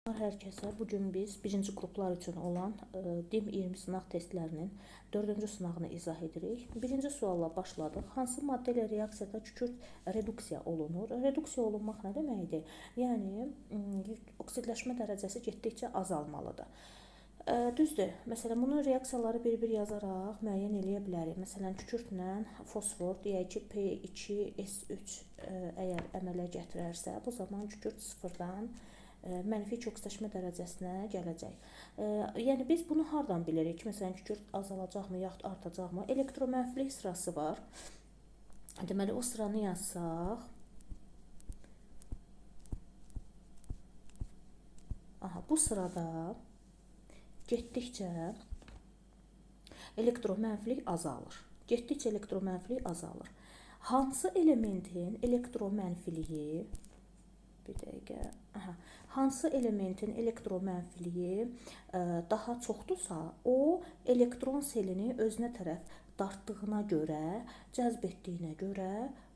Hər kəsə bugün biz birinci qruplar üçün olan DİM 20 sınaq testlərinin 4-cü sınağını izah edirik. Birinci sualla başladıq. Hansı maddə ilə reaksiyada kükürt reduksiya olunur? Reduksiya olunmaq nə deməkdir? Yəni oksidləşmə dərəcəsi getdikcə azalmalıdır. Düzdür. Məsələn, bunun reaksiyaları bir-bir yazaraq müəyyən eləyə bilərik. Məsələn, kükürtlə fosfor, deyək ki, P2S3 əgər əmələ gətirərsə, bu zaman kükürt sıfırdan mənfi oksidləşmə dərəcəsinə gələcək. Yəni biz bunu hardan bilirik? Məsələn, kükürt azalacaqmı, yaxud artacaqmı? Elektromənfilik sırası var. Deməli, o sıranı yazsaq. Bu sırada getdikcə elektromənfilik azalır. Getdikcə elektromənfilik azalır. Hansı elementin elektromənfiliyi hansı elementin elektromənfiliyi daha çoxdursa, o elektron selini özünə tərəf dartdığına görə, cəzb etdiyinə görə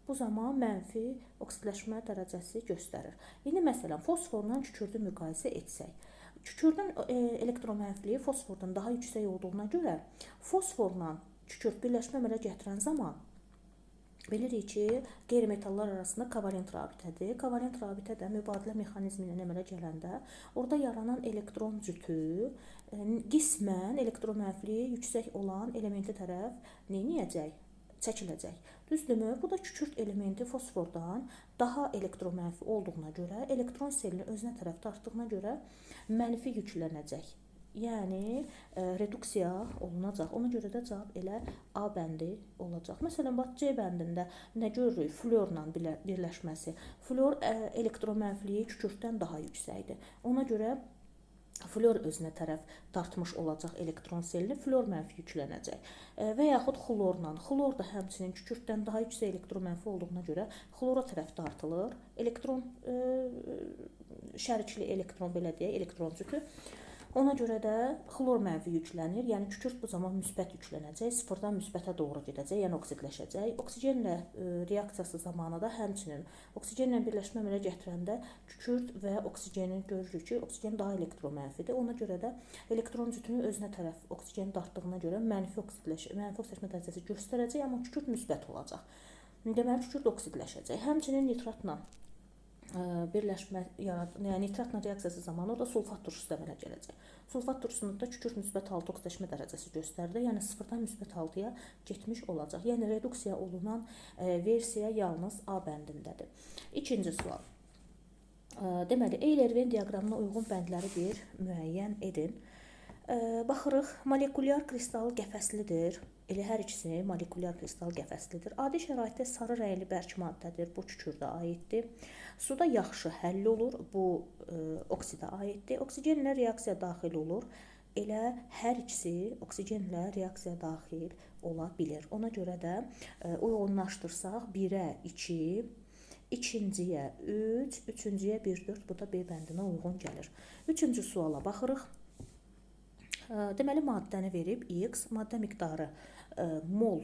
bu zaman mənfi oksidləşmə dərəcəsi göstərir. İndi məsələn, fosforla kükürdü müqayisə etsək, kükürdün elektromənfiliyi fosfordan daha yüksək olduğuna görə fosforla kükürd birləşmə əmələ gətirən zaman bilirik ki, qeyri-metallar arasında kovalent rabitədir. Kovalent rabitə də mübadilə mexanizmi ilə əmələ gələndə orada yaranan elektron cütü qismən elektromənfiliyi yüksək olan elementi tərəf neyniyəcək? Çəkiləcək. Düzdürmü? Bu da kükürt elementi fosfordan daha elektromənfi olduğuna görə, elektron selini özünə tərəf dartdığına görə mənfi yüklənəcək. Yəni reduksiya olunacaq. Ona görə də cavab elə A bəndi olacaq. Məsələn, bax C bəndində nə görürük? Florla birləşməsi. Flor elektromənfiliyi kükürddən daha yüksəkdir. Ona görə flor özünə tərəf dartmış olacaq elektron selini, flor mənfi yüklənəcək. Və yaxud xlorla. Xlor da həmçinin kükürddən daha yüksək elektron mənfi olduğuna görə xlora tərəf dartılır. Elektron şərikli elektron, belə deyək, elektron cütü. Ona görə də xlor mənfi yüklənir, yəni kükürt bu zaman müsbət yüklənəcək, sıfırdan müsbətə doğru gedəcək, yəni oksidləşəcək. Oksigenlə reaksiyası zamanı da həmçinin oksigenlə birləşmə əmələ gətirəndə kükürt və oksigeni görürük ki, oksigen daha elektromənfidir. Ona görə də elektron cütünü özünə tərəf oksigen dartdığına görə mənfi oksidləşmə dərəcəsi göstərəcək, amma kükürt müsbət olacaq. Deməli, kükürt oksidləşəcək. Həmçinin nitratla birləşmə yəni nitratla reaksiyası zamanı orada sulfat turşusu əmələ gələcək. Sulfat turşusunda da kükürt müsbət 6 oksidləşmə dərəcəsi göstərdi. Yəni 0-dan müsbət 6-ya getmiş olacaq. Yəni reduksiya olunan versiya yalnız A bəndindədir. İkinci sual. Deməli, Eyler-Venn diaqramına uyğun bəndləri bir müəyyən edin. Baxırıq, molekulyar kristal qəfəslidir. Elə hər ikisi molekulyar kristal qəfəslidir. Adi şəraitdə sarı rəngli bərk maddədir. Bu kükürdə aiddir. Suda yaxşı həll olur. Bu oksidə aiddir. Oksigenlə reaksiya daxil olur. Elə hər ikisi oksigenlə reaksiya daxil ola bilir. Ona görə də uyğunlaşdırsaq 1-ə 2, ikinciyə 3, üçüncüyə 1, 4, bu da B bəndinə uyğun gəlir. Üçüncü suala baxırıq. Deməli, maddəni verib X, maddə miqdarı mol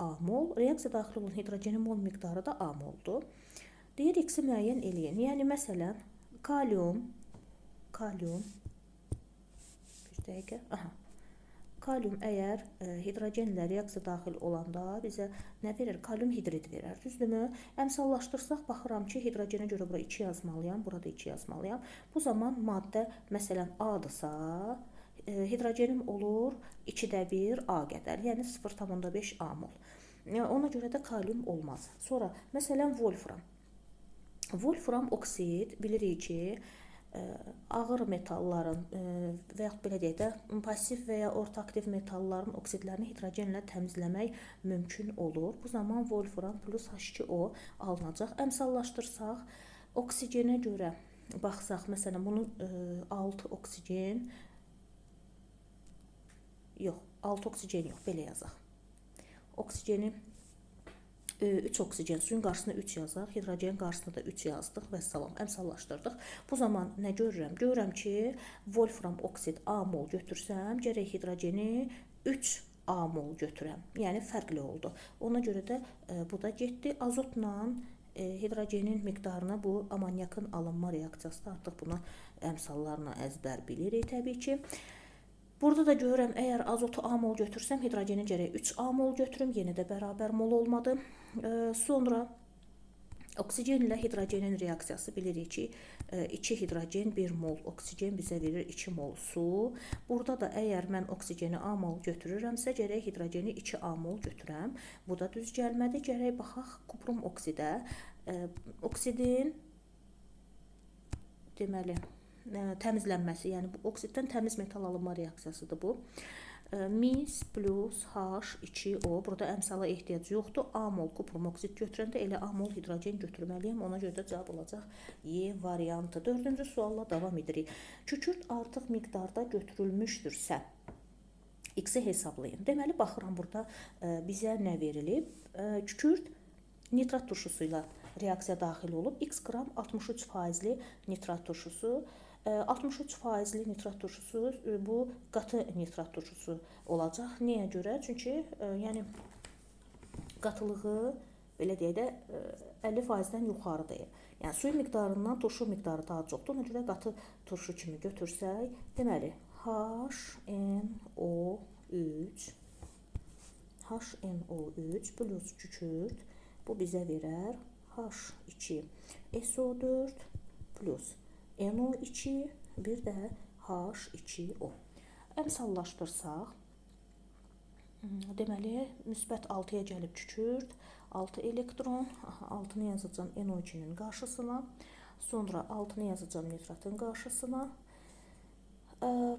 A mol, reaksiya daxil olan hidrogenin mol miqdarı da A moldur. Deyir, X-i müəyyən eləyin. Yəni, məsələn, kalium, bir dəqiqə, kalium əgər hidrogenlə reaksiya daxil olanda bizə nə verir? Kalium hidrid verir, düzdürmü? Əmsallaşdırsaq, baxıram ki, hidrogenə görə bura 2 yazmalıyam, burada 2 yazmalıyam. Bu zaman maddə, məsələn, A-dırsa, hidrogenim olur 2-də 1 A qədər, yəni 0,5 A mol. Ona görə də kalium olmaz. Sonra, məsələn, wolfram. Wolfram oksid, bilirik ki, ağır metalların və yaxud belə deyək də, pasiv və ya orta aktiv metalların oksidlərini hidrogenlə təmizləmək mümkün olur. Bu zaman wolfram plus H2O alınacaq. Əmsallaşdırsaq, oksigenə görə baxsaq, məsələn, bunun 6 oksigen, yox, 6 oksigen yox, belə yazaq. Oksigeni 3 oksigen, suyun qarşısına 3 yazaq, hidrogenin qarşısına da 3 yazdıq və salam, əmsallaşdırdıq. Bu zaman nə görürəm? Görürəm ki, wolfram oksid A mol götürsəm, gərək hidrogeni 3 A mol götürəm. Yəni, fərqli oldu. Ona görə də bu da getdi. Azotla hidrogenin miqdarına bu amonyakın alınma reaksiyası da artıq buna əmsallarla əzbər bilirik təbii ki. Burada da görürəm, əgər azotu A mol götürsəm, hidrogeni gərək 3 A mol götürüm, yenə də bərabər mol olmadı. Sonra oksigen ilə hidrogenin reaksiyası bilirik ki, 2 hidrogen 1 mol oksigen bizə verir 2 mol su. Burada da əgər mən oksigeni A mol götürürəmsə, gərək hidrogeni 2 A mol götürəm. Bu da düz gəlmədi. Gərək baxaq kuprum oksidə. Oksidin deməli təmizlənməsi, yəni bu oksiddən təmiz metal alınma reaksiyasıdır bu. Mis plus H2O. Burada əmsala ehtiyac yoxdur. A mol kuprum oksid götürəndə elə A mol hidrogen götürməliyəm. Ona görə də cavab olacaq E variantı. 4-cü sualla davam edirik. Kükürt artıq miqdarda götürülmüşdürsə, X-i hesablayın. Deməli, baxıram burada bizə nə verilib? Kükürt nitrat turşusu ilə reaksiya daxil olub. X qram 63% nitrat turşusu. 63% nitrat turşusu bu qatı nitrat turşusu olacaq. Niyə görə? Çünki yəni qatılığı belə deyək də 50%-dən yuxarıdır. Yəni suyu miqdarından turşu miqdarı daha çoxdur. Ona görə qatı turşu kimi götürsək, deməli HNO3 plus kükürt bu bizə verər H2SO4 plus NO2 bir də H2O. Əmsallaşdırsaq, deməli, müsbət 6-ya gəlib kükürt, 6 elektron, 6-nı yazacağım NO2-nin qarşısına, sonra 6-nı yazacağım nitratın qarşısına.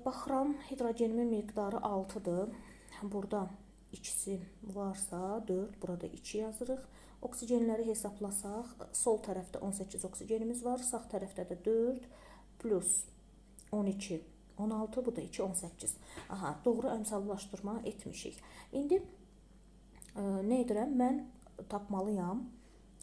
Baxıram, hidrogenimin miqdarı 6-dır. Burada ikisi varsa 4, burada 2 yazırıq. Oksigenləri hesablasaq, sol tərəfdə 18 oksigenimiz var, sağ tərəfdə də 4 plus 12, 16, bu da 2, 18. Aha, doğru əmsallaşdırma etmişik. İndi nə edirəm? Mən tapmalıyam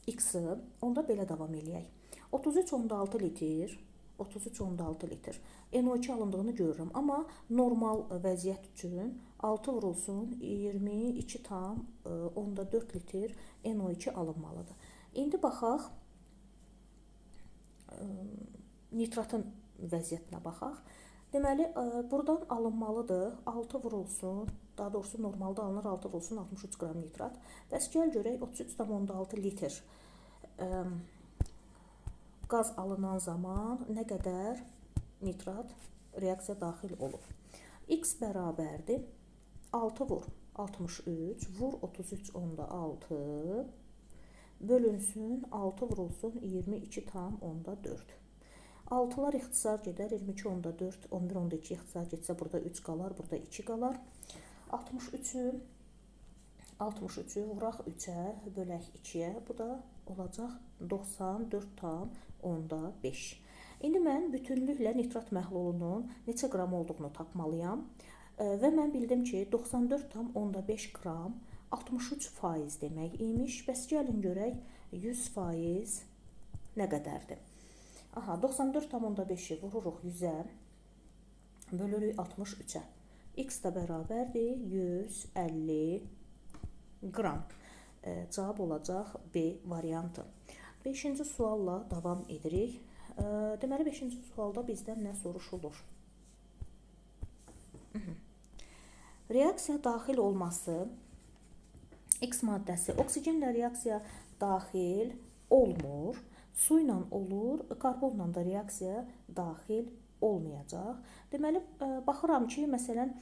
X-i, onda belə davam eləyək. 33.6 litr, 33.6 litr NO2 alındığını görürəm, amma normal vəziyyət üçün 6 vurulsun 22,4 litr NO2 alınmalıdır. İndi baxaq, nitratın vəziyyətinə baxaq. Deməli, buradan alınmalıdır 6 vurulsun, daha doğrusu normalda alınır 6 vurulsun 63 qram nitrat. Bəs gəl görək 33,6 litr qaz alınan zaman nə qədər nitrat reaksiya daxil olub. X bərabərdir 6 vur 63 vur 33,6 bölünsün 6 vurulsun 22,4. 6'lar ixtisar gedər 22,4 11,2 ixtisar getsə burada 3 qalar, burada 2 qalar. 63'ü vuraq 3'ə, bölək 2'yə, bu da olacaq 94,5. İndi mən bütünlüklə nitrat məhlulunun neçə qram olduğunu tapmalıyam. Və mən bildim ki 94,5 qram 63% demək imiş. Bəs gəlin görək 100% nə qədərdir? Aha, 94,5'i vururuq 100'ə, bölürük 63'ə. X da bərabərdir 150 qram. Cavab olacaq B variantı. 5-ci sualla davam edirik. Deməli 5-ci sualda bizdən nə soruşulur? Reaksiya daxil olması, X maddəsi oksigenlə reaksiya daxil olmur, su ilə olur, karbonla da reaksiya daxil olmayacaq. Deməli, baxıram ki, məsələn,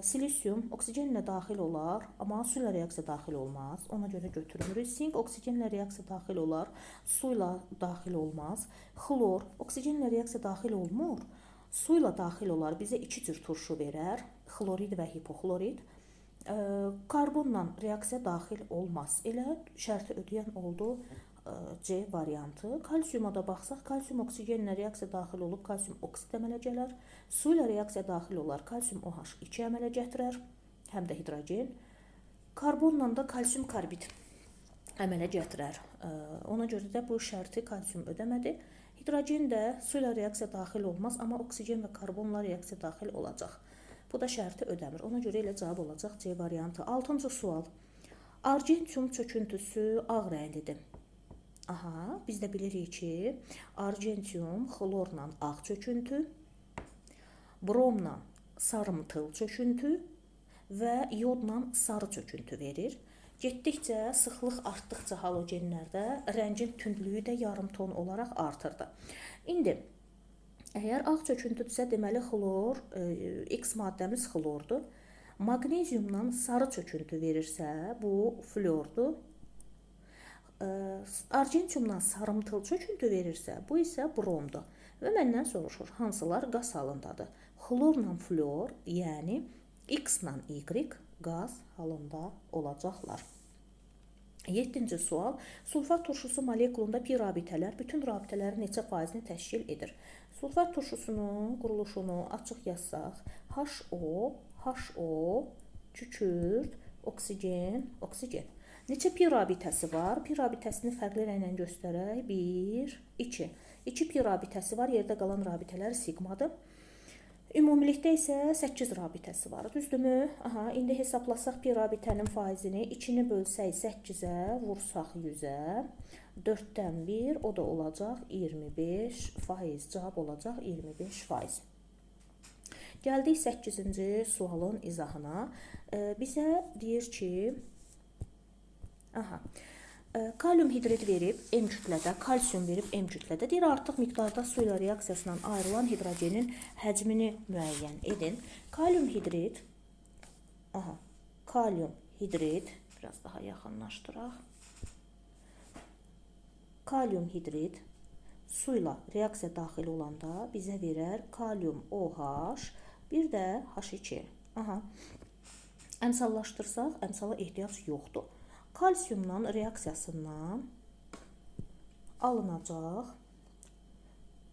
silisium oksigenlə daxil olar, amma su ilə reaksiya daxil olmaz. Ona görə götürmürük. Sink oksigenlə reaksiya daxil olar, su ilə daxil olmaz. Xlor oksigenlə reaksiya daxil olmur, su ilə daxil olar. Bizə iki cür turşu verər, xlorid və hipoxlorid. Karbonla reaksiya daxil olmaz. Elə şərti ödəyən oldu C variantı. Kalsiyuma da baxsaq, kalsiyum oksigenlə reaksiya daxil olub, kalsiyum oksid əmələ gələr. Su ilə reaksiya daxil olar, kalsiyum OH2 əmələ gətirər, həm də hidrogen. Karbonla da kalsiyum karbid əmələ gətirər. Ona görə də bu şərti kalsiyum ödəmədi. Hidrogen də su ilə reaksiya daxil olmaz, amma oksigen və karbonla reaksiya daxil olacaq. Bu da şərti ödəmir. Ona görə elə cavab olacaq C variantı. 6-cı sual. Argentium çöküntüsü ağ rənglidir. Aha, biz də bilirik ki, argentium xlorla ağ çöküntü, bromla sarımtıl çöküntü və yodla sarı çöküntü verir. Getdikcə sıxlıq artdıqca halogenlərdə rəngin tündlüyü də yarım ton olaraq artırdı. İndi əgər ağ çöküntüdürsə, deməli xlor, X maddəmiz xlordur. Maqneziumdan sarı çöküntü verirsə, bu flordur. Argentiumdan sarımtıl çöküntü verirsə, bu isə bromdur. Və məndən soruşur, hansılar qaz halındadır? Xlorla flor, yəni X-la Y qaz halında olacaqlar. 7-ci sual. Sulfat turşusu molekulunda pi rabitələr bütün rabitələrin neçə faizini təşkil edir? Sulfat turşusunun quruluşunu açıq yazsaq, HO, HO, kükürt, oksigen, oksigen. Neçə pi rabitəsi var? Pi rabitəsini fərqli rənglə göstərək. 1, 2. 2 pi rabitəsi var. Yerdə qalan rabitələr sigmadır. Ümumilikdə isə 8 rabitəsi var. Düzdürmü? Aha, indi hesablasaq pi rabitənin faizini. 2-ni bölsək 8-ə, vursaq 100-ə. 4-dən 1, o da olacaq 25%. Cavab olacaq 25%. Gəldik 8-ci sualın izahına. Bizə deyir ki, kalium hidrid verib M kütlədə, kalsium verib M kütlədə. Deyir, artıq miqdarda su ilə reaksiyasından ayrılan hidrogenin həcmini müəyyən edin. Kalium hidrid, kalium hidrid, biraz daha yaxınlaşdıraq. Kalium hidrid su ilə reaksiya daxil olanda bizə verər kalium OH, bir də H2. Əmsallaşdırsaq, əmsala ehtiyac yoxdur. Kalsiumla reaksiyasından alınacaq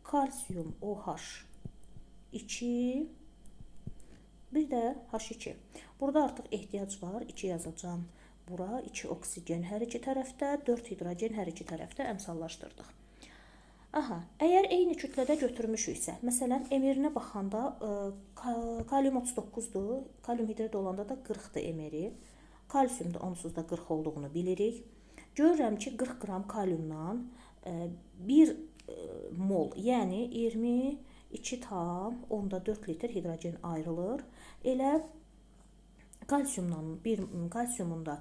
kalsium OH2, bir də H2. Burada artıq ehtiyac var. 2 yazacağım. Bura 2 oksigen hər iki tərəfdə, 4 hidrogen hər iki tərəfdə əmsallaşdırdıq. Əgər eyni kütlədə götürmüşüksə, məsələn, emerinə baxanda kalium 39-dur, kalium hidrid olanda da 40-dır emeri. Kalsiumda onsuz da 40 olduğunu bilirik. Görürəm ki, 40 qram kaliumdan 1 mol, yəni 22,4 litr hidrogen ayrılır. Elə kalsiumun da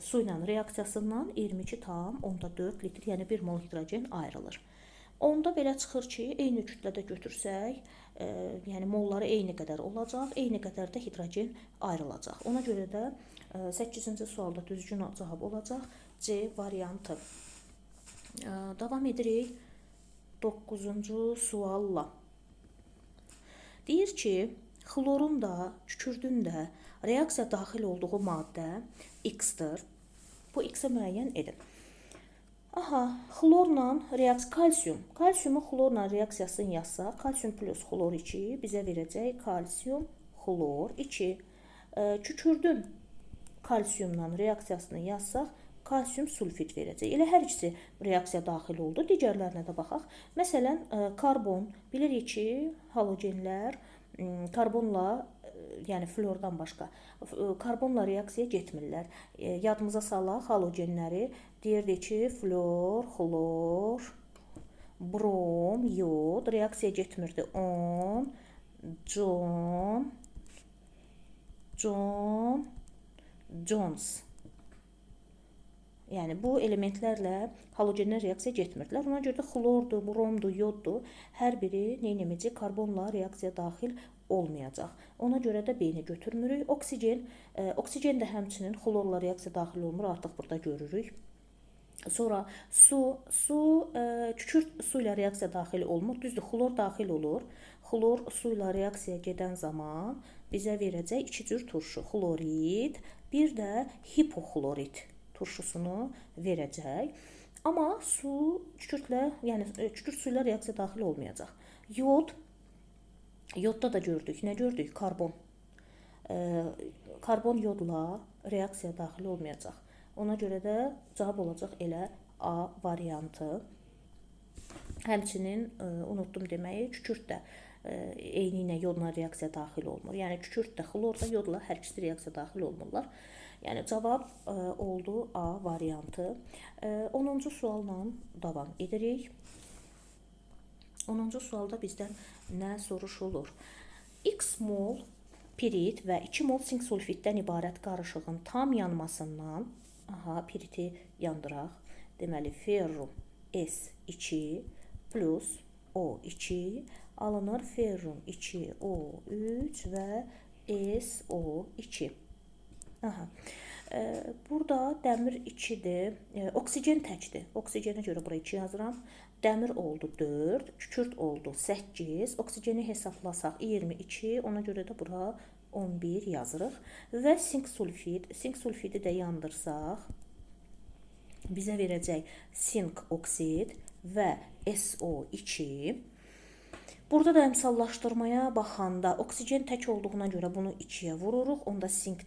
su ilə reaksiyasından 22,4 litr, yəni 1 mol hidrogen ayrılır. Onda belə çıxır ki, eyni kütlədə götürsək, yəni molları eyni qədər olacaq, eyni qədər də hidrogen ayrılacaq. Ona görə də 8-ci sualda düzgün cavab olacaq C variantı. Davam edirik 9-cu sualla. Deyir ki, xlorun da, kükürdün də reaksiya daxil olduğu maddə X-dir. Bu X-ə müəyyən edin. Xlorla reaksiya, kalsium. Kalsiumu xlorla reaksiyasını yazsaq, kalsium plus xlor 2 bizə verəcək kalsium xlor 2. Kükürdün kalsiumla reaksiyasını yazsaq, kalsium sulfit verəcək. Elə hər ikisi reaksiya daxil oldu. Digərlərinə də baxaq. Məsələn, karbon. Bilirik ki, halogenlər karbonla, yəni flordan başqa, karbonla reaksiyaya getmirlər. Yadımıza salaq halogenləri. Deyirdik ki, flor, xlor, brom, yod reaksiyaya getmirdi. On, John, Jones. Yəni bu elementlərlə halogenlər reaksiyaya getmirdilər. Ona görə də xlordur, bromdur, yoddur. Hər biri neynəməcək? Karbonla reaksiya daxil olmayacaq. Ona görə də B-ni götürmürük. Oksigen də həmçinin xlorla reaksiya daxil olmur. Artıq burada görürük. Sonra kükürt su ilə reaksiya daxil olmur. Düzdür, xlor daxil olur. Xlor su ilə reaksiyaya gedən zaman bizə verəcək 2 cür turşu. Xlorid, bir də hipoxlorid turşusunu verəcək. Amma su kükürtlə, yəni kükürt su ilə reaksiya daxil olmayacaq. Yodda da gördük. Nə gördük? Karbon. Karbon yodla reaksiya daxil olmayacaq. Ona görə də cavab olacaq elə A variantı. Həmçinin unutdum deməyi, kükürt də eyni ilə yodla reaksiya daxil olmur. Yəni kükürt də, xlor da yodla hər ikisi reaksiya daxil olmurlar. Yəni cavab oldu A variantı. 10-cu sualla davam edirik. 10-cu sualda bizdən nə soruşulur? X mol pirit və 2 mol sink sulfiddən ibarət qarışığın tam yanmasından, piriti yandıraq. Deməli, ferrum S2 plus O2 alınır ferrum 2O3 və SO2. Burada dəmir 2-dir, oksigen təkdir. Oksigenə görə buraya 2 yazıram. Dəmir oldu 4, kükürt oldu 8, oksigeni hesablasaq 22, ona görə də bura 11 yazırıq. Və sink sulfidi də yandırsaq, bizə verəcək sink oksid və SO2. Burada da əmsallaşdırmaya baxanda oksigen tək olduğuna görə bunu 2-yə vururuq. Onda sink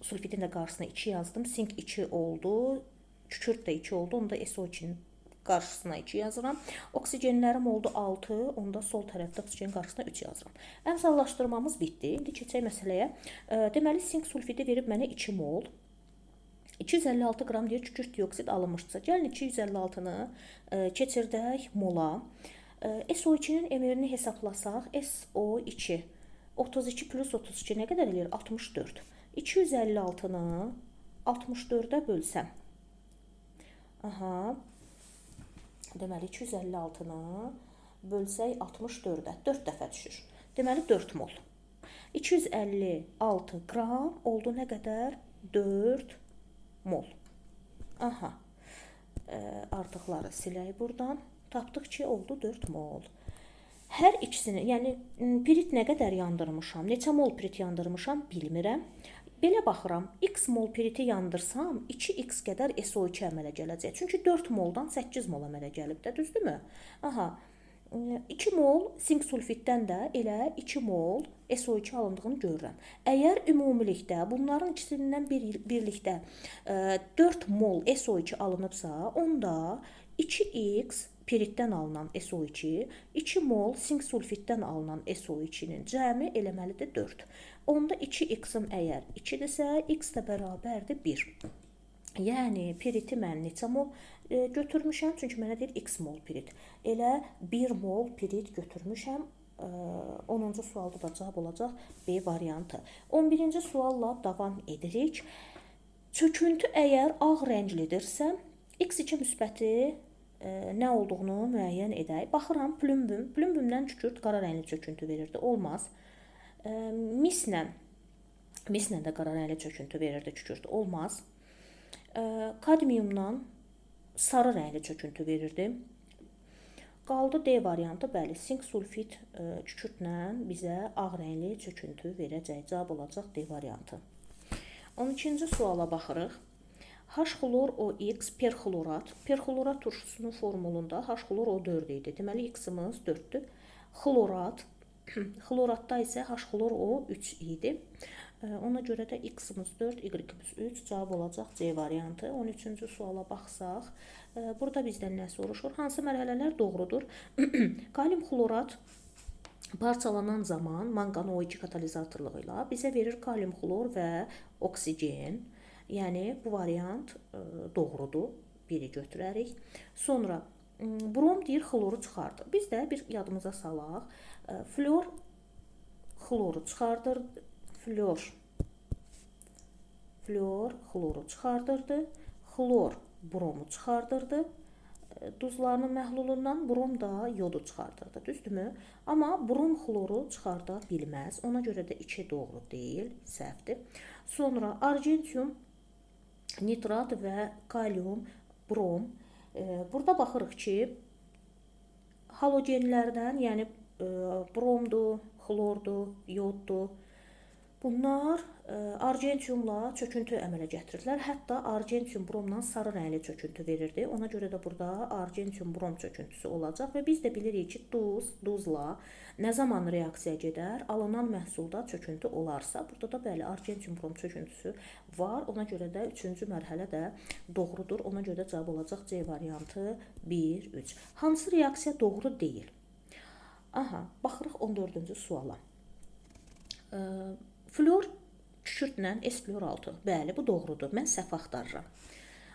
sulfidin də qarşısına 2 yazdım. Sink 2 oldu, kükürt də 2 oldu. Onda SO2-nin qarşısına 2 yazıram. Oksigenlərim oldu 6, onda sol tərəfdə oksigenin qarşısına 3 yazıram. Əmsallaşdırmamız bitdi. İndi keçək məsələyə. Deməli, sink sulfidi verib mənə 2 mol. 256 qram deyir kükürt dioksid alınmışdırsa. Gəlin 256-nı keçirdək mola. SO2-nin emirini hesablasaq, SO2 32 plus 32 nə qədər eləyir? 64. 256-nı 64-ə bölsəm. Deməli, 256-nı bölsək 64-ə. 4 dəfə düşür. Deməli, 4 mol. 256 qram oldu nə qədər? 4 mol. Artıqları silək buradan. Tapdıq ki, oldu 4 mol. Hər ikisini, yəni pirit nə qədər yandırmışam, neçə mol pirit yandırmışam bilmirəm. Belə baxıram, x mol piriti yandırsam, 2x qədər SO2 əmələ gələcək. Çünki 4 moldan 8 mol əmələ gəlib də, düzdürmü? 2 mol sink sulfiddən də elə 2 mol SO2 alındığını görürəm. Əgər ümumilikdə bunların ikisindən birlikdə 4 mol SO2 alınıbsa, onda 2x piritdən alınan SO2, 2 mol sink sulfiddən alınan SO2-nin cəmi eləməlidir 4. Onda 2x-im əgər 2-dirsə, x də bərabərdir 1. Yəni, piriti mən neçə mol götürmüşəm? Çünki mənə deyir x mol pirit. Elə 1 mol pirit götürmüşəm. 10-cu sualda da cavab olacaq B variantı. 11-ci sualla davam edirik. Çöküntü əgər ağ rənglidirsə, x2 müsbəti nə olduğunu müəyyən edək. Baxıram, plümbümdən kükürt qara rəngli çöküntü verirdi. Olmaz. Mislə də qara rəngli çöküntü verirdi kükürt. Olmaz. Kadmiyumdan sarı rəngli çöküntü verirdi. Qaldı D variantı. Bəli, sink sulfid kükürtlə bizə ağ rəngli çöküntü verəcək. Cavab olacaq D variantı. 12-ci suala baxırıq. H-xlor OX perxlorat. Perxlorat turşusunun formulunda H-xlor O4 idi. Deməli, X-imiz 4-dür. Xloratda isə H-xlor O3 idi. Ona görə də X-imiz 4, Y-imiz 3. Cavab olacaq C variantı. 13-cü suala baxsaq, burada bizdən nə soruşur? Hansı mərhələlər doğrudur? Kalium xlorat parçalanan zaman manqan O2 katalizatorluğu ilə bizə verir kalium xlor və oksigen. Yəni, bu variant doğrudur. Biri götürərik. Sonra, brom deyir, xloru çıxardır. Biz də bir yadımıza salaq. Flor xloru çıxardır. Flor xloru çıxardırdı. Xlor bromu çıxardırdı. Duzlarının məhlulundan brom da yodu çıxardırdı. Düzdürmü? Amma brom xloru çıxarda bilməz. Ona görə də 2 doğru deyil, səhvdir. Sonra, argentium nitrat və kalium brom. Burada baxırıq ki, halogenlərdən, yəni bromdur, xlordur, yoddur. Bunlar argentiumla çöküntü əmələ gətirirlər. Hətta argentium bromla sarı rəngli çöküntü verirdi. Ona görə də burada argentium brom çöküntüsü olacaq və biz də bilirik ki, duzla nə zaman reaksiya gedər? Alınan məhsulda çöküntü olarsa, burada da bəli, argentium brom çöküntüsü var. Ona görə də 3-cü mərhələ də doğrudur. Ona görə də cavab olacaq C variantı 1, 3. Hansı reaksiya doğru deyil? Baxırıq 14-cü suala. Flor Kükürdlə S klor 6. Bəli, bu doğrudur. Mən səhv axtarıram.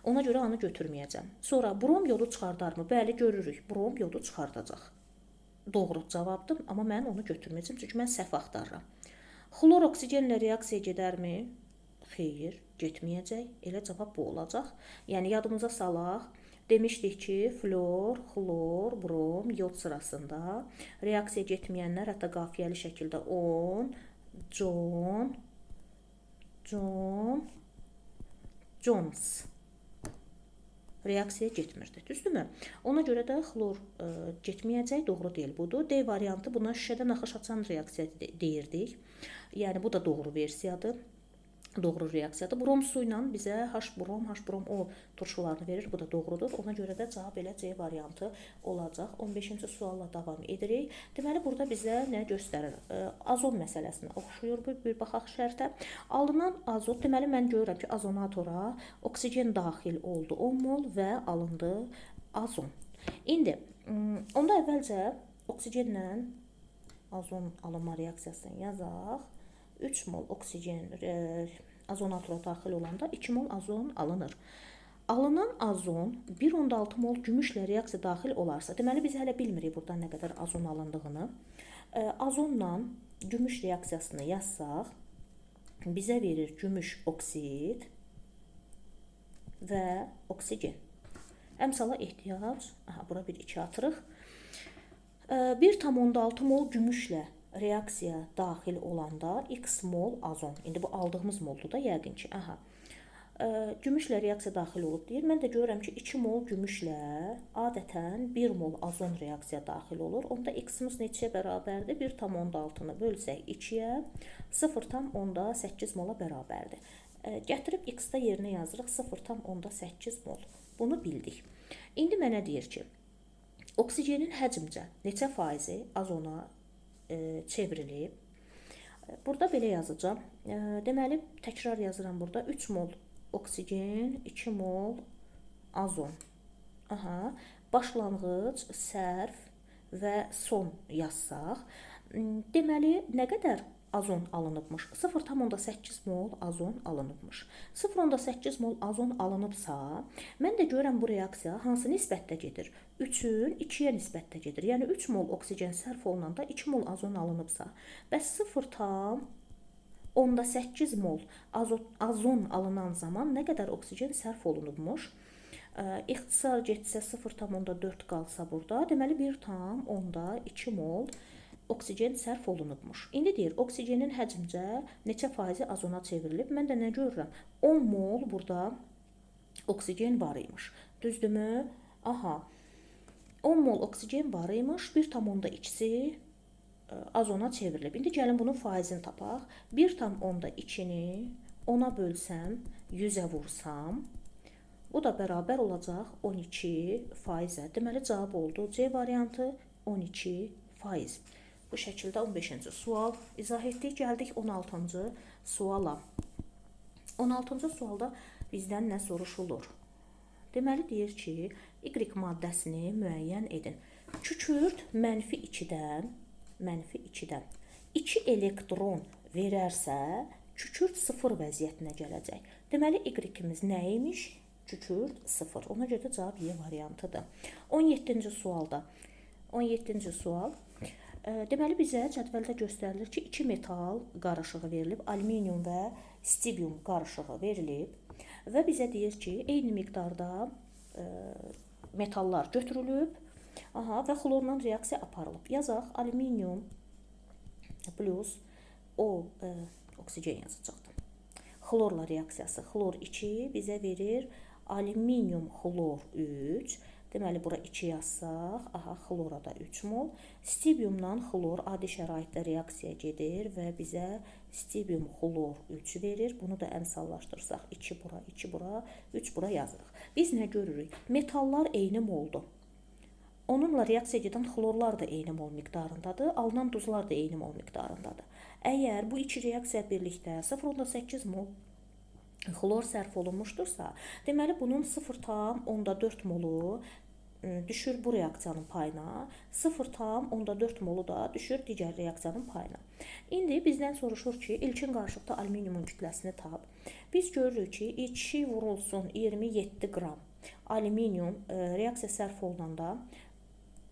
Ona görə anı götürməyəcəm. Sonra brom yodu çıxardarmı? Bəli, görürük. Brom yodu çıxardacaq. Doğru cavabdır, amma mən onu götürməyəcəm, çünki mən səhv axtarıram. Xlor oksigenlə reaksiya gedərmi? Xeyr, getməyəcək. Elə cavab bu olacaq. Yəni yadımıza salaq. Demişdik ki, flor, xlor, brom, yod sırasında reaksiya getməyənlər hətta qafiyəli şəkildə on, John, Jones reaksiya getmirdi. Düzdürmü? Ona görə də xlor getməyəcək, doğru deyil budur. D variantı buna şüşədən axış açan reaksiya deyirdik. Yəni bu da doğru versiyadır. Doğru reaksiyadır. Brom su ilə bizə H-brom O turşularını verir. Bu da doğrudur. Ona görə də cavab elə C variantı olacaq. 15-ci sualla davam edirik. Deməli, burada bizə nə göstərir? Azon məsələsinə oxşuyur. Bir baxaq şərtə. Alınan azot, deməli, mən görürəm ki, azonatora oksigen daxil oldu 10 mol və alındı azon. İndi, onda əvvəlcə oksigenlə azon alınma reaksiyasını yazaq. 3 mol oksigen azonatora daxil olanda 2 mol azon alınır. Alınan azon 1,6 mol gümüşlə reaksiya daxil olarsa, deməli biz hələ bilmirik burada nə qədər azon alındığını. Azonla gümüş reaksiyasını yazsaq, bizə verir gümüş oksid və oksigen. Əmsala ehtiyac, bura bir 2 atırıq. 1,6 mol gümüşlə reaksiya daxil olanda x mol azon. İndi bu aldığımız moldur da yəqin ki. Gümüşlə reaksiya daxil olub deyir. Mən də görürəm ki, 2 mol gümüşlə adətən 1 mol azon reaksiya daxil olur. Onda x-imiz neçəyə bərabərdir? 1,6-nı bölsək 2-yə 0,8 mola bərabərdir. Gətirib x-da yerinə yazırıq 0,8 mol. Bunu bildik. İndi mənə deyir ki, oksigenin həcmcə neçə faizi azona çevrilib. Burada belə yazacağım. Deməli, təkrar yazıram burada. 3 mol oksigen, 2 mol azon. Başlanğıc, sərf və son yazsaq. Deməli, nə qədər azon alınıbmış? 0,8 mol azon alınıbmış. 0,8 mol azon alınıbsa, mən də görürəm bu reaksiya hansı nisbətdə gedir? 3-ün 2-yə nisbətdə gedir. Yəni 3 mol oksigen sərf olunanda 2 mol azon alınıbsa, bəs 0,8 mol azon alınan zaman nə qədər oksigen sərf olunubmuş? İxtisar getsə 0,4 qalsa burada, deməli 1,2 mol oksigen sərf olunubmuş. İndi deyir, oksigenin həcmcə neçə faizi azona çevrilib? Mən də nə görürəm? 10 mol burada oksigen var imiş. Düzdürmü? 10 mol oksigen var imiş. 1,2-si azona çevrilib. İndi gəlin bunun faizini tapaq. 1,2-ni 10-a bölsəm, 100-ə vursam, bu da bərabər olacaq 12%. Deməli, cavab oldu. C variantı 12%. Bu şəkildə 15-ci sual izah etdik. Gəldik 16-cı suala. 16-cı sualda bizdən nə soruşulur? Deməli, deyir ki, Y maddəsini müəyyən edin. Kükürt -2-dən 2 elektron verərsə, kükürt 0 vəziyyətinə gələcək. Deməli, Y-imiz nə imiş? Kükürt 0. Ona görə cavab Y variantıdır. 17-ci sualda. 17-ci sual. Deməli, bizə cədvəldə göstərilir ki, 2 metal qarışığı verilib, alüminium və stibium qarışığı verilib və bizə deyir ki, eyni miqdarda metallar götürülüb və xlorla reaksiya aparılıb. Yazaq, alüminium plus oksigen yazacaqdım. Xlorla reaksiyası, xlor 2 bizə verir alüminium xlor 3. Deməli, bura 2 yazsaq, xlora da 3 mol. Stibiumla xlor adi şəraitdə reaksiya gedir və bizə stibium xlor 3 verir. Bunu da əmsallaşdırsaq, 2 bura, 2 bura, 3 bura yazırıq. Biz nə görürük? Metallar eyni moldur. Onunla reaksiya gedən xlorlar da eyni mol miqdarındadır, alınan duzlar da eyni mol miqdarındadır. Əgər bu iki reaksiya birlikdə 0,8 mol xlor sərf olunmuşdursa, deməli bunun 0,4 molu düşür bu reaksiyanın payına, 0,4 molu da düşür digər reaksiyanın payına. İndi bizdən soruşur ki, ilkin qarışıqda alüminiumun kütləsini tap. Biz görürük ki, 2 vurulsun 27 qram alüminium reaksiya sərf olunanda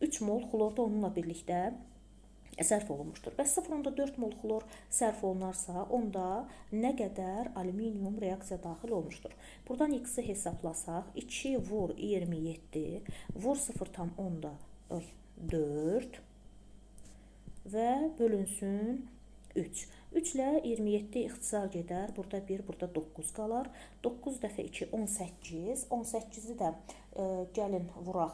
3 mol xlor da onunla birlikdə sərf olunmuşdur. Bəs 0,4 mol xlor sərf olunarsa, onda nə qədər alüminium reaksiya daxil olmuşdur? Buradan x-i hesablasaq, 2 vur 27 vur 0,4 və bölünsün 3. 3 ilə 27 ixtisar gedər. Burada 1, burada 9 qalar. 9 dəfə 2, 18. 18-i də gəlin vuraq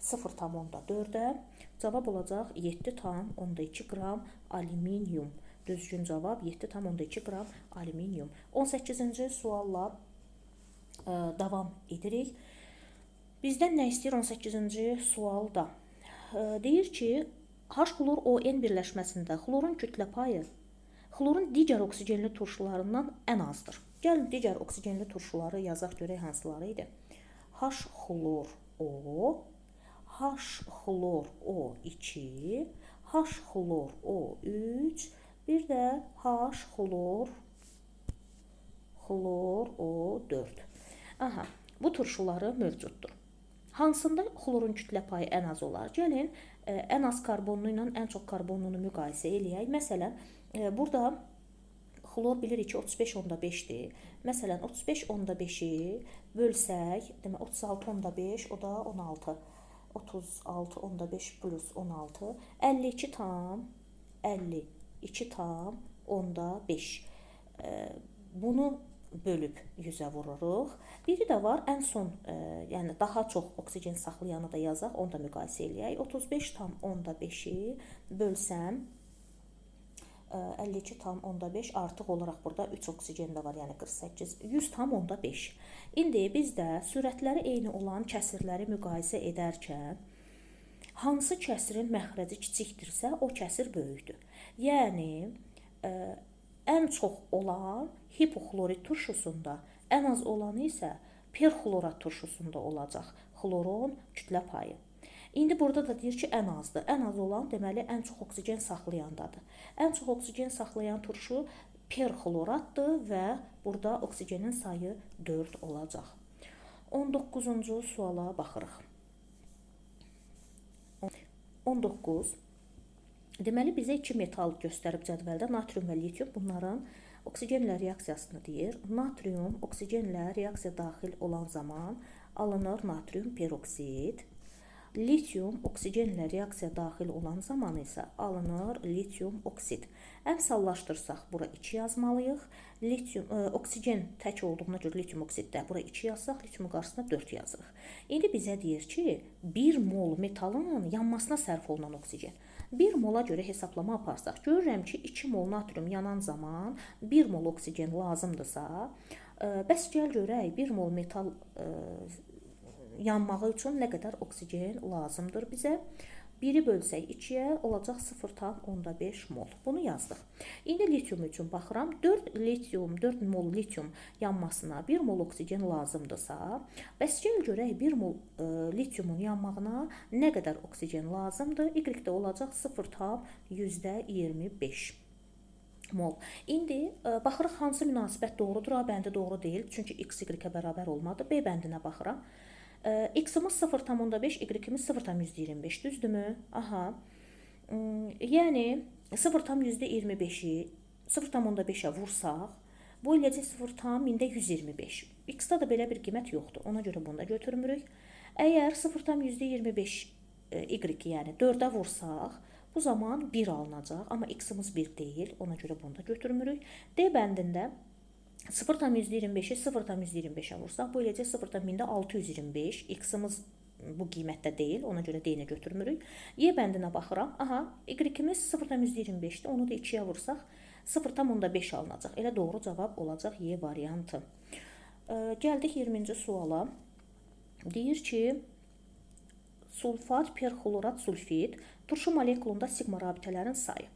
0,4-ə. Cavab olacaq 7,2 qram alüminium. Düzgün cavab 7,2 qram alüminium. 18-ci sualla davam edirik. Bizdən nə istəyir 18-ci sualda? Deyir ki, H-xlor-ON birləşməsində xlorun kütlə payı xlorun digər oksigenli turşularından ən azdır. Gəlin digər oksigenli turşuları yazaq görək hansıları idi. H-xlor-O, H-xlor-O2, H-xlor-O3, bir də H-xlor-O4. Aha, bu turşuları mövcuddur. Hansında xlorun kütlə payı ən az olar? Gəlin, ən az karbonlu ilə ən çox karbonlunu müqayisə eləyək. Məsələn, burada xlor bilirik ki 35,5-dir. Məsələn, 35,5-i bölsək, demək 36,5, o da 16. 36,5 plus 16, 52,5. Bunu bölüb 100-ə vururuq. Biri də var, ən son, yəni daha çox oksigen saxlayanı da yazaq, onu da müqayisə eləyək. 35,5-i bölsəm 52,5 artıq olaraq burada 3 oksigen də var, yəni 48, 100,5. İndi biz də sürətləri eyni olan kəsirləri müqayisə edərkən hansı kəsirin məxrəci kiçikdirsə, o kəsir böyükdür. Yəni, ən çox olan hipoxlorit turşusunda, ən az olanı isə perxlorat turşusunda olacaq xloron kütlə payı. İndi burada da deyir ki, ən azdır. Ən az olan deməli ən çox oksigen saxlayandadır. Ən çox oksigen saxlayan turşu perxloratdır və burada oksigenin sayı 4 olacaq. 19-cu suala baxırıq. 19. Deməli, bizə iki metal göstərib cədvəldə natrium və litium bunların oksigenlə reaksiyasını deyir. Natrium oksigenlə reaksiya daxil olan zaman alınır natrium peroksid. Litium oksigenlə reaksiya daxil olan zaman isə alınır litium oksid. Əmsallaşdırsaq bura 2 yazmalıyıq. Oksigen tək olduğuna görə litium oksiddə bura 2 yazsaq, litiumun qarşısına 4 yazırıq. İndi bizə deyir ki, 1 mol metalın yanmasına sərf olunan oksigen. 1 mola görə hesablama aparsaq, görürəm ki, 2 mol natrium yanan zaman 1 mol oksigen lazımdırsa, bəs gəl görək 1 mol metal yanmağı üçün nə qədər oksigen lazımdır bizə? 1-i bölsək 2-yə olacaq 0,5 mol. Bunu yazdıq. İndi litium üçün baxıram. 4 mol litium yanmasına 1 mol oksigen lazımdırsa, bəs gəl görək 1 mol litiumun yanmağına nə qədər oksigen lazımdır? Y-də olacaq 0,25 mol. İndi baxırıq hansı münasibət doğrudur? A bəndi doğru deyil, çünki x y-ə bərabər olmadı. B bəndinə baxıram. X-imiz 0,5, Y-imiz 0,125, düzdürmü? Aha. Yəni 0,125-i 0,5-ə vursaq, bu eləcək 0,125. X-da da belə bir qiymət yoxdur. Ona görə bunu da götürmürük. Əgər 0,125 Y, yəni 4-ə vursaq, bu zaman 1 alınacaq. Amma X-imiz 1 deyil. Ona görə bunu da götürmürük. D bəndində 0,125-i 0,125-ə vursaq, bu eləcək 0,625. X-imiz bu qiymətdə deyil, ona görə D-ni götürmürük. Y bəndinə baxıram. Aha, Y-imiz 0,125-dir, onu da 2-yə vursaq 0,5 alınacaq. Elə doğru cavab olacaq Y variantı. Gəldik 20-ci suala. Deyir ki, sulfat, perxlorat, sulfid turşu molekulunda sigma rabitələrin sayı.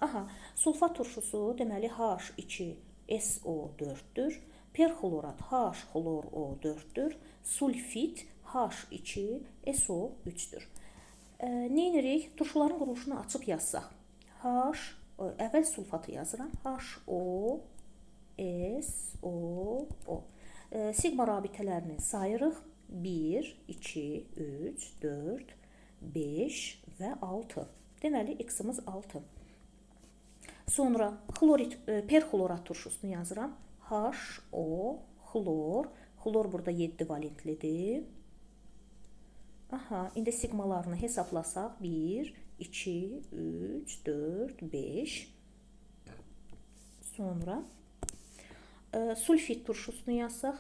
Aha, sulfat turşusu deməli H2SO4-dür. Perxlorat HxlorO4-dür. Sulfid H2SO3-dür. Neyinirik? Turşuların quruluşunu açıb yazsaq. Əvvəl sulfatı yazıram. HOSO. Sigma rabitələrini sayırıq. 1, 2, 3, 4, 5 və 6. Deməli, x-imiz 6. Sonra perxlorat turşusunu yazıram. HO, xlor. Xlor burada 7 valentlidir. İndi sigmalarını hesablasaq. 1, 2, 3, 4, 5. Sonra sulfit turşusunu yazsaq.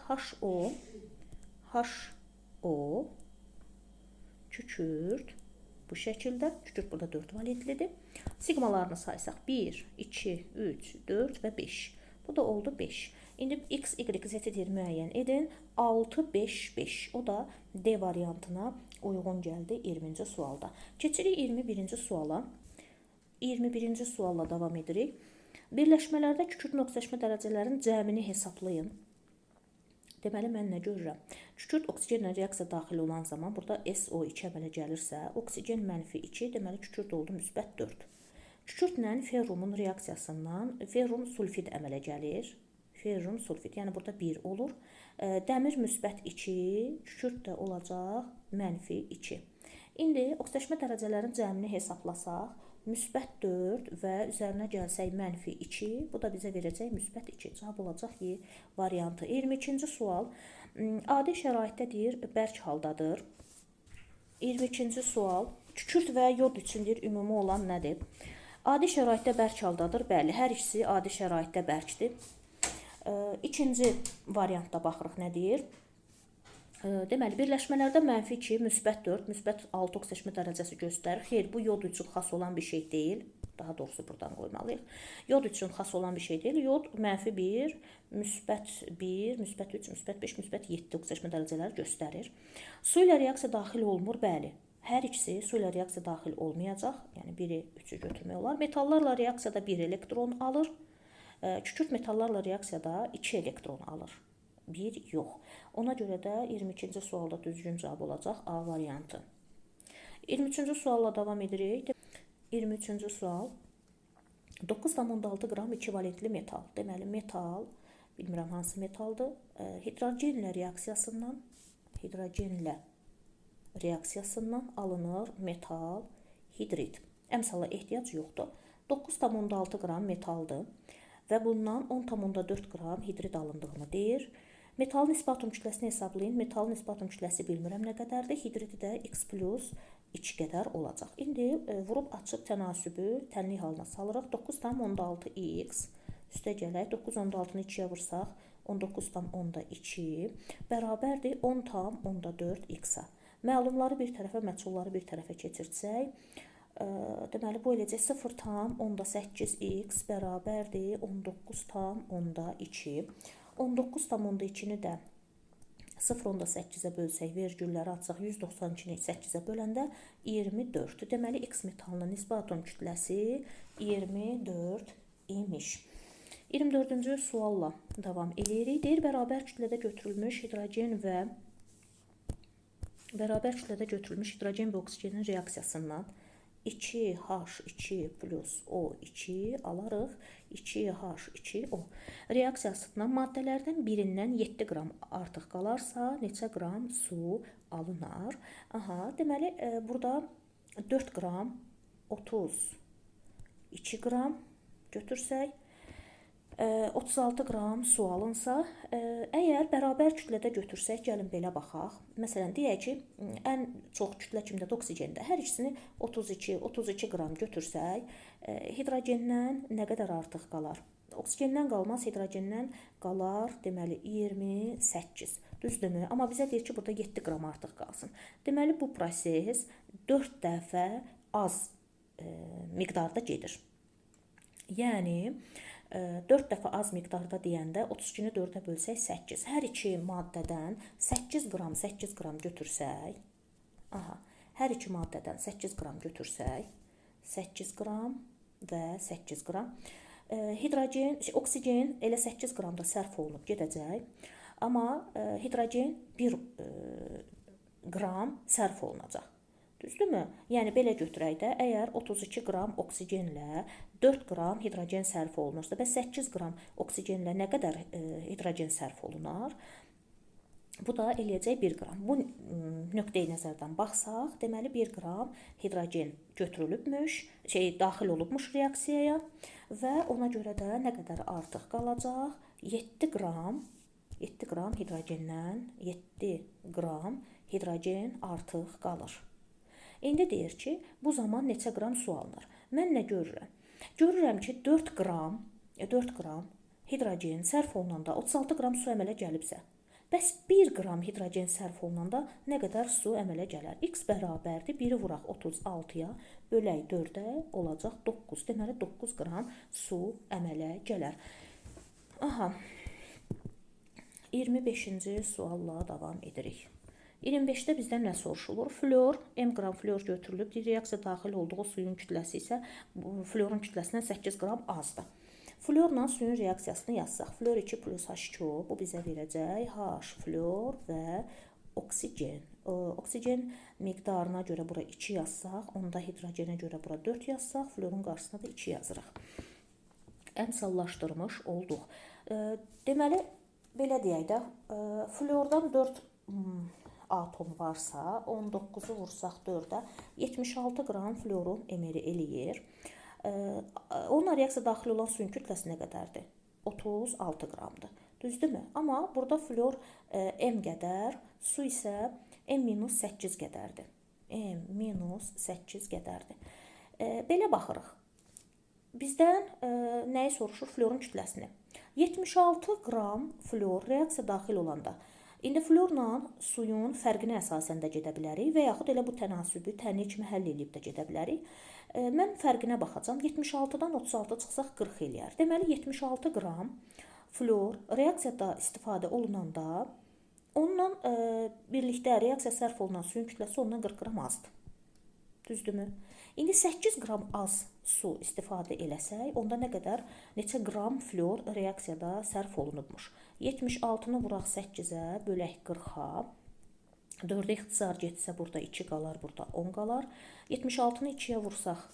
HO, kükürt. Bu şəkildə. Kükürt burada 4 valentlidir. Sigmalarını saysaq. 1, 2, 3, 4 və 5. Bu da oldu 5. İndi x, y, z-dir müəyyən edin. 6, 5, 5. O da D variantına uyğun gəldi 20-ci sualda. Keçirik 21-ci suala. 21-ci sualla davam edirik. Birləşmələrdə kükürt oksidaşma dərəcələrinin cəmini hesablayın. Deməli, mən nə görürəm? Kükürt oksigenlə reaksiya daxil olan zaman burada SO2 əmələ gəlirsə, oksigen -2, deməli kükürt oldu -4. Kükürtlə ferrumun reaksiyasından ferrum sulfid əmələ gəlir. Ferrum sulfid, yəni burada 1 olur. Dəmir -2, kükürt də olacaq -2. İndi oksidaşma dərəcələrinin cəmini hesablasaq, -4 və üzərinə gəlsək -2, bu da bizə verəcək -2. Cavab olacaq Y variantı. 22-ci sual. Adi şəraitdə deyir, bərk haldadır. 22-ci sual. Kükürt və yod üçün deyir, ümumi olan nədir? Adi şəraitdə bərk haldadır. Bəli, hər ikisi adi şəraitdə bərkdir. İkinci variantda baxırıq nə deyir? Deməli, birləşmələrdə -2, -4, -6 oksidaşma dərəcəsi göstərir. Xeyr, bu yod üçün xas olan bir şey deyil. Daha doğrusu buradan qoymalıyıq. Yod üçün xas olan bir şey deyil. Yod -1, -1, -3, -5, -7 oksidaşma dərəcələri göstərir. Su ilə reaksiya daxil olmur, bəli. Hər ikisi su ilə reaksiya daxil olmayacaq. Yəni, biri 3-ü götürmək olar. Metallarla reaksiyada 1 elektron alır. Kükürt metallarla reaksiyada 2 elektron alır. 1 yox. Ona görə də 22-ci sualda düzgün cavab olacaq A variantı. 23-cü sualla davam edirik. 23-cü sual. 9,6 qram 2 valentli metal. Deməli, metal, bilmirəm hansı metaldır. Hidrogenlə reaksiyasından alınır metal, hidrid. Əmsala ehtiyac yoxdur. 9,6 qram metaldır və bundan 10,4 qram hidrid alındığını deyir. Metalın nisbi atom kütləsini hesablayın. Metalın nisbi atom kütləsi bilmirəm nə qədərdir. Hidridi də x plus 2 qədər olacaq. İndi vurub açıb tənasübü tənlik halına salırıq. 9,6x üstə gələk. 9,16-nı 2-yə vursaq 19,2 bərabərdir 10,4x-a. Məlumları bir tərəfə, məchulları bir tərəfə keçirsək, deməli, bu eləcək 0,8x bərabərdir 19,2. 19,2-ni də 0,8-ə bölsək, vergülləri atsaq, 192-ni 8-ə böləndə 24. Deməli, x metalının nisbi atom kütləsi 24 imiş. 24-cü sualla davam edirik. Deyir, bərabər kütlədə götürülmüş hidrogen və oksigenin reaksiyasından 2H2 plus O2 alarıq. 2H2O. Reaksiyasından maddələrdən birindən 7 qram artıq qalarsa, neçə qram su alınar? Deməli, burada 4 qram 32 qram götürsək, 36 qram su alınsa, əgər bərabər kütlədə götürsək, gəlin belə baxaq. Məsələn, deyək ki, ən çox kütlə kimdədir? Oksigəndə. Hər ikisini 32 qram götürsək, hidrogendən nə qədər artıq qalar? Oksigəndən qalmaz, hidrogendən qalar, deməli, 28. Düzdürmü? Amma bizə deyir ki, burada 7 qram artıq qalsın. Deməli, bu proses 4 dəfə az miqdarda gedir. Yəni, 4 dəfə az miqdarda deyəndə 32-ni 4-ə bölsək 8. Hər iki maddədən 8 qram götürsək, hər iki maddədən 8 qram götürsək, 8 qram və 8 qram. Oksigen elə 8 qramda sərf olunub gedəcək. Amma hidrogen qram sərf olunacaq. Düzdürmü? Yəni belə götürək də, əgər 32 qram oksigenlə 4 qram hidrogen sərf olunursa və 8 qram oksigenlə nə qədər hidrogen sərf olunar? Bu da eləyəcək 1 qram. Bu nöqteyi nəzərdən baxsaq, deməli 1 qram hidrogen götürülübmüş, daxil olubmuş reaksiyaya və ona görə də nə qədər artıq qalacaq? 7 qram hidrogendən 7 qram hidrogen artıq qalır. İndi deyir ki, bu zaman neçə qram su alınır? Mən nə görürəm? Görürəm ki, 4 qram hidrogen sərf olunanda 36 qram su əmələ gəlibsə, bəs 1 qram hidrogen sərf olunanda nə qədər su əmələ gələr? X bərabərdir, 1-i vuraq 36-ya, bölək 4-ə, olacaq 9. Deməli, 9 qram su əmələ gələr. Aha, 25-ci sualla davam edirik. 25-də bizdən nə soruşulur? Flor, m qram flor götürülüb, reaksiya daxil olduğu suyun kütləsi isə florun kütləsindən 8 qram azdır. Florla suyun reaksiyasını yazsaq, flor 2 plus H2O, bu bizə verəcək H flor və oksigen. Oksigen miqdarına görə bura 2 yazsaq, onda hidrogenə görə bura 4 yazsaq, florun qarşısına da 2 yazırıq. Əmsallaşdırmış olduq. Deməli, belə deyək də, flordan 4 atom varsa, 19-u vursaq 4-ə, 76 qram florun emeri eləyir. Onunla reaksiya daxil olan suyun kütləsi nə qədərdir? 36 qramdır. Düzdürmü? Amma burada flor m qədər, su isə m-8 qədərdir. m-8 qədərdir. Belə baxırıq. Bizdən nəyi soruşur? Florun kütləsini. 76 qram flor reaksiya daxil olanda, İndi florla suyun fərqinə əsasən də gedə bilərik və yaxud elə bu tənasübü tənlik kimi həll edib də gedə bilərik. Mən fərqinə baxacam. 76-dan 36 çıxsaq 40 eləyər. Deməli, 76 qram flor reaksiyada istifadə olunanda onunla birlikdə reaksiya sərf olunan suyun kütləsi ondan 40 qram azdır. Düzdürmü? İndi 8 qram az su istifadə eləsək, onda nə qədər, neçə qram flor reaksiyada sərf olunubmuş. 76-nı vuraq 8-ə, bölək 40-a. 4-ə ixtisar getsə, burada 2 qalar, burada 10 qalar. 76-nı 2-yə vursaq,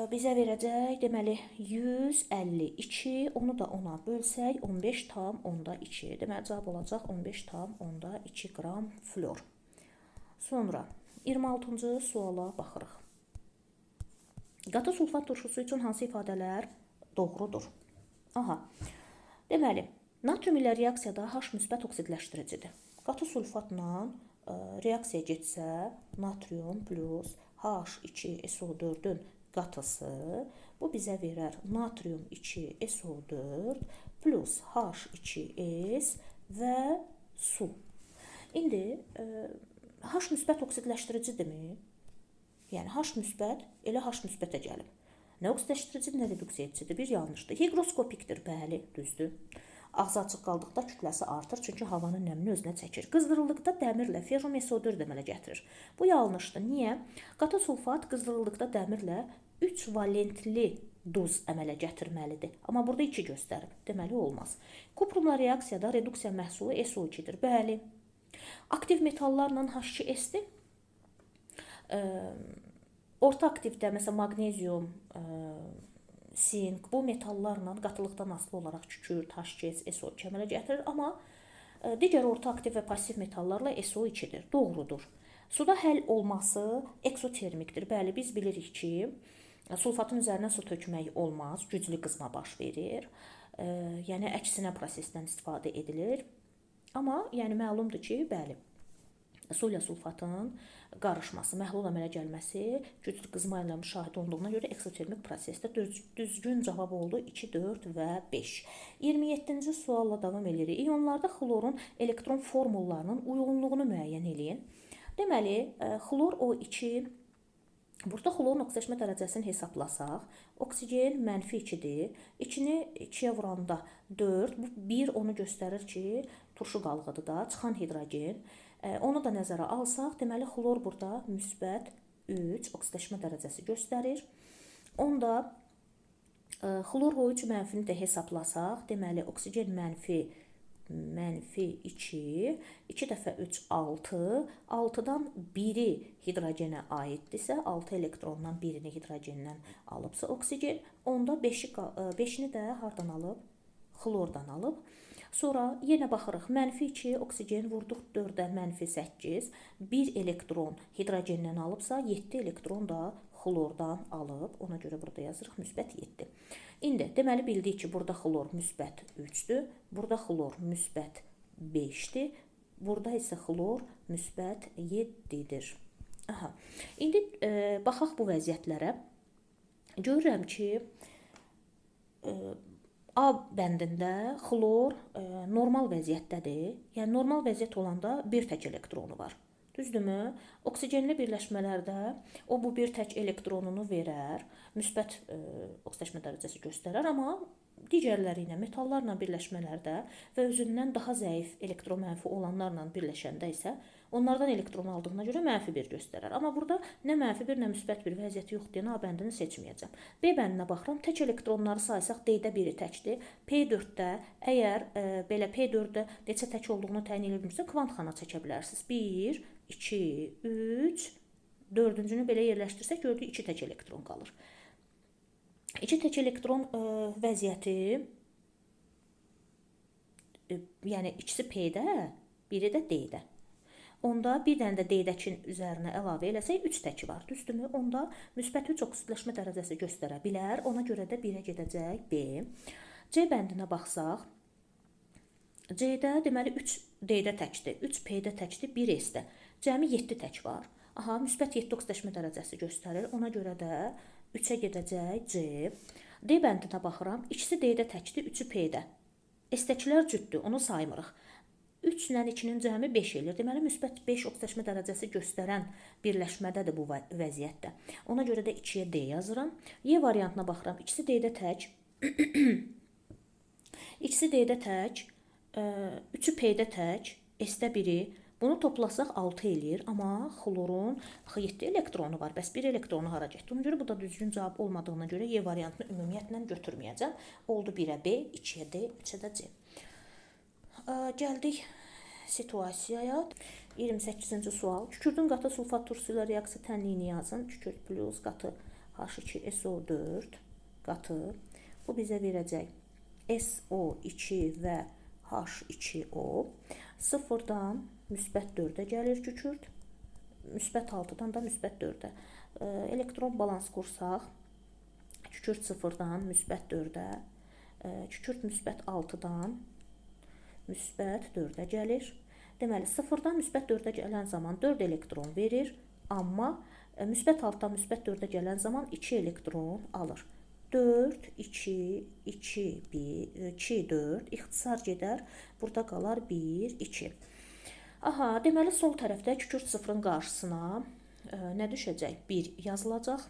bizə verəcək, deməli, 152, onu da 10-a bölsək, 15,2. Deməli, cavab olacaq 15,2 qram flor. Sonra 26-cı suala baxırıq. Qatı sulfat turşusu üçün hansı ifadələr doğrudur? Aha, deməli, natrium ilə reaksiyada H müsbət oksidləşdiricidir. Qatı sulfatla reaksiya getsə, natrium plus H2SO4-ün qatısı, bu bizə verər natrium 2SO4 plus H2S və su. İndi H müsbət oksidləşdiricidirmi? Yəni H müsbət elə H müsbətə gəlib. Nə oksidləşdiricidir, nə reduksia edicidir? Bir yanlışdır. Higroskopikdir, bəli, düzdür. Ağzı açıq qaldıqda kütləsi artır, çünki havanın nəmini özünə çəkir. Qızdırıldıqda dəmirlə ferromSO4 əmələ gətirir. Bu yanlışdır. Niyə? Qatı sulfat qızdırıldıqda dəmirlə 3 valentli duz əmələ gətirməlidir. Amma burada 2 göstərib. Deməli, olmaz. Kuprumla reaksiyada reduksiya məhsulu SO2-dir. Bəli. Aktiv metallarla H2S-dir. Orta aktivdə, məsələn, magnezium, sink, bu metallarla qatılıqdan asılı olaraq kükürt, H2S, SO2 əmələ gətirir. Amma digər orta aktiv və pasiv metallarla SO2-dir. Doğrudur. Suda həll olması eksotermikdir. Bəli, biz bilirik ki, sulfatın üzərinə su tökmək olmaz, güclü qızma baş verir. Yəni, əksinə prosesdən istifadə edilir. Amma yəni məlumdur ki, bəli, su ilə sulfatın qarışması, məhlul əmələ gəlməsi güclü qızma ilə müşahidə olduğuna görə eksotermik prosesdə düzgün cavab oldu 2, 4 və 5. 27-ci sualla davam edirik. İyonlarda xlorun elektron formullarının uyğunluğunu müəyyən edin. Deməli, xlor O2, burada xlorun oksidaşma dərəcəsini hesablasaq, oksigen -2-dir. 2-ni 2-yə vuranda 4, bu 1 onu göstərir ki, turşu qalıqıdır da, çıxan hidrogen. Onu da nəzərə alsaq, deməli, xlor burada müsbət 3 oksidaşma dərəcəsi göstərir. Onda xlor O3 mənfini də hesablasaq, deməli, oksigen -2 -2, 2 dəfə 3, 6, 6-dan biri hidrogenə aiddirsə, 6 elektrondan birini hidrogendən alıbsa oksigen, onda 5-ni də hardan alıb? Xlordan alıb. Sonra yenə baxırıq, -2 oksigen vurduq 4-ə -8, 1 elektron hidrogendən alıbsa, 7 elektron da xlordan alıb. Ona görə burada yazırıq müsbət 7. İndi deməli bildik ki, burada xlor müsbət 3-dür, burada xlor müsbət 5-dir, burada isə xlor müsbət 7-dir. Aha. İndi baxaq bu vəziyyətlərə. Görürəm ki, A bəndində xlor normal vəziyyətdədir. Yəni normal vəziyyət olanda bir tək elektronu var. Düzdürmü? Oksigenli birləşmələrdə o bu bir tək elektronunu verər, müsbət oksidaşma dərəcəsi göstərər, amma digərləri ilə, metallarla birləşmələrdə və özündən daha zəif elektromənfi olanlarla birləşəndə isə onlardan elektron aldığına görə -1 göstərər. Amma burada nə -1, nə müsbət bir vəziyyəti yoxdur, yəni A bəndini seçməyəcəm. B bəndinə baxıram, tək elektronları saysaq D-də biri təkdir. P4-də əgər belə P4-də neçə tək olduğunu təyin edə bilmirsə, kvant xana çəkə bilərsiniz. 1, 2, 3, 4-cünü belə yerləşdirsək, gördük 2 tək elektron qalır. 2 tək elektron vəziyyəti, yəni ikisi P-də, biri də D-də. Onda bir dənə də D-dəkin üzərinə əlavə eləsək 3 təki var, düzdürmü? Onda müsbət 3 oksidləşmə dərəcəsi göstərə bilər. Ona görə də 1-ə gedəcək B. C bəndinə baxsaq, C-də deməli 3 D-də təkdir, 3 P-də təkdir, 1 S-də. Cəmi 7 tək var. Aha, müsbət 7 oksidləşmə dərəcəsi göstərir. Ona görə də 3-ə gedəcək C. D bəndinə baxıram, ikisi D-də təkdir, 3-ü P-də. S-dəkilər cütdür, onu saymırıq. 3 ilə 2-nin cəmi 5 eləyir. Deməli, müsbət 5 oksidləşmə dərəcəsi göstərən birləşmədədir bu vəziyyətdə. Ona görə də 2-yə D yazıram. Y variantına baxıram. İkisi D-də tək. İkisi D-də tək. 3-ü P-də tək. S-də biri. Bunu toplasaq 6 eləyir. Amma xlorun 7 elektronu var. Bəs 1 elektronu hara getdi? Ona görə bu da düzgün cavab olmadığına görə Y variantını ümumiyyətlə götürməyəcəm. Oldu 1-ə B, 2-yə D, 3-ə də C. Gəldik situasiyaya. 28-ci sual. Kükürdün qatı sulfat turşusu ilə reaksiya tənliyini yazın. Kükürd plus qatı H2SO4 qatı. Bu bizə verəcək SO2 və H2O. 0-dan müsbət 4-ə gəlir kükürd. Müsbət 6-dan da müsbət 4-ə. Elektron balans qursaq. Kükürd 0-dan müsbət 4-ə. Kükürd müsbət 6-dan müsbət 4-ə gəlir. Deməli, 0-dan müsbət 4-ə gələn zaman 4 elektron verir, amma müsbət 6-dan müsbət 4-ə gələn zaman 2 elektron alır. 4, 2, 2, 1, 2, 4, ixtisar gedər, burada qalar 1, 2. Aha, deməli, sol tərəfdə kükürd 0-ın qarşısına nə düşəcək? 1 yazılacaq.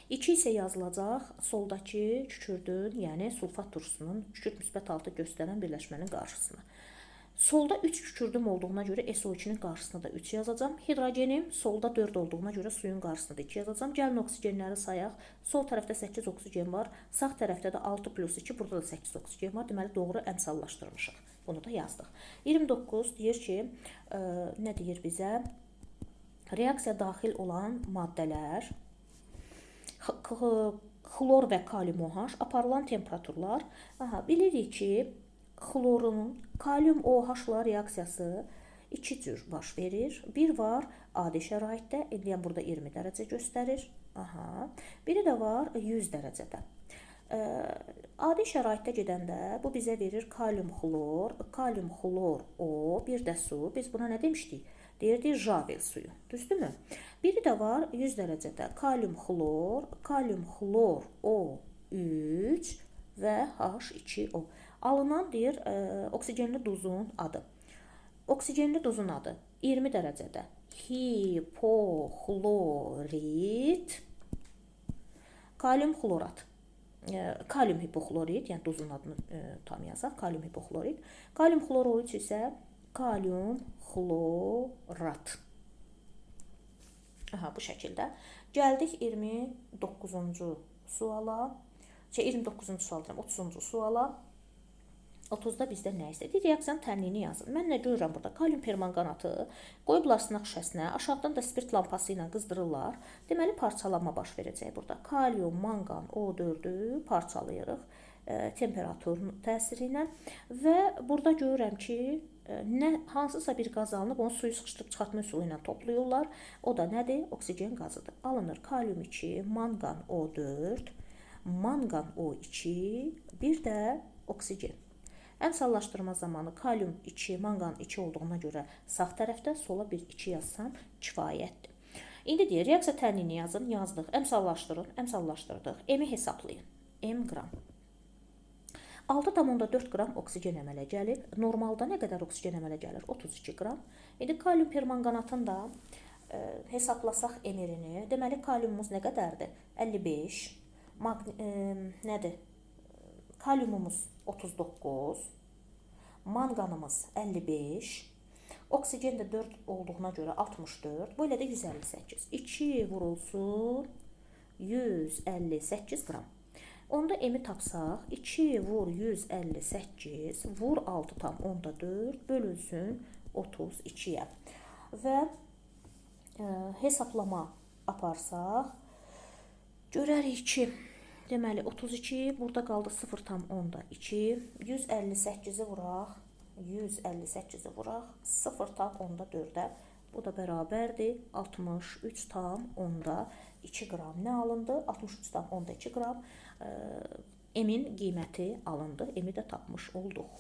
2 isə yazılacaq soldakı kükürdün, yəni sulfat turşusunun kükürd müsbət 6 göstərən birləşmənin qarşısına. Solda 3 kükürdüm olduğuna görə SO2-nin qarşısına da 3 yazacağım. Hidrogenim solda 4 olduğuna görə suyun qarşısına da 2 yazacağım. Gəlin oksigenləri sayaq. Sol tərəfdə 8 oksigen var, sağ tərəfdə də 6 plus 2, burada da 8 oksigen var. Deməli, doğru əmsallaşdırmışıq. Bunu da yazdıq. 29 deyir ki, nə deyir bizə? Reaksiya daxil olan maddələr, xlor və kalium OH aparılan temperaturlar. Aha, bilirik ki, xlorun kalium OH-la reaksiyası 2 cür baş verir. Bir var adi şəraitdə, yəni burada 20 dərəcə göstərir. Aha. Biri də var 100 dərəcədə. Adi şəraitdə gedəndə bu bizə verir kalium xlor O, bir də su. Biz buna nə demişdik? Deyirdik Javel suyu. Düzdürmü? Biri də var 100 dərəcədə kalium xlor O3 və H2O. Alınan deyir oksigenli duzun adı. Oksigenli duzun adı 20 dərəcədə hipoxlorit kalium xlorat. Kalium hipoxlorit, yəni duzun adını tam yazaq, kalium hipoxlorit. Kalium xlor O3 isə kalium xlorat. Aha, bu şəkildə. Gəldik 29-cu suala. 29-cu sual deyirəm, 30-cu suala. 30-da bizdə nə istədik? Reaksiyanın tənliyini yazın. Mən nə görürəm burada? Kalium permanganatı qoyublar sınaq şüşəsinə, aşağıdan da spirt lampası ilə qızdırırlar. Deməli parçalanma baş verəcək burada. Kalium, manqan, O4-ü parçalayırıq temperatur təsiri ilə və burada görürəm ki, hansısa bir qaz alınıb, onu suyu sıxışdırıb çıxartma üsulu ilə toplayırlar. O da nədir? Oksigen qazıdır. Alınır kalium 2, manqan O4, manqan O2, bir də oksigen. Əmsallaşdırma zamanı kalium 2, manqan 2 olduğuna görə sağ tərəfdə, sola bir 2 yazsam kifayətdir. İndi deyir, reaksiya tənliyini yazın, yazdıq. Əmsallaşdırın, əmsallaşdırdıq. M-i hesablayın. M qram. 6,4 qram oksigen əmələ gəlib. Normalda nə qədər oksigen əmələ gəlir? 32 qram. İndi kalium permanganatın da hesablasaq emirini. Deməli, kaliumumuz nə qədərdir? 55. Nədir? Kaliumumuz 39. Manqanımız 55. Oksigen də 4 olduğuna görə 64. Bu ilə də 158. 2 vurulsun 158 qram. Onda M-i tapsaq, 2 vur 158 vur 6,4 bölünsün 32-yə. Və hesablama aparsaq, görərik ki, deməli 32 burada qaldı 0,2, 158-i vuraq, 158-i vuraq 0,4-ə. Bu da bərabərdir 63,2 qram. Nə alındı? 63,2 qram M-in qiyməti alındı. M-i də tapmış olduq.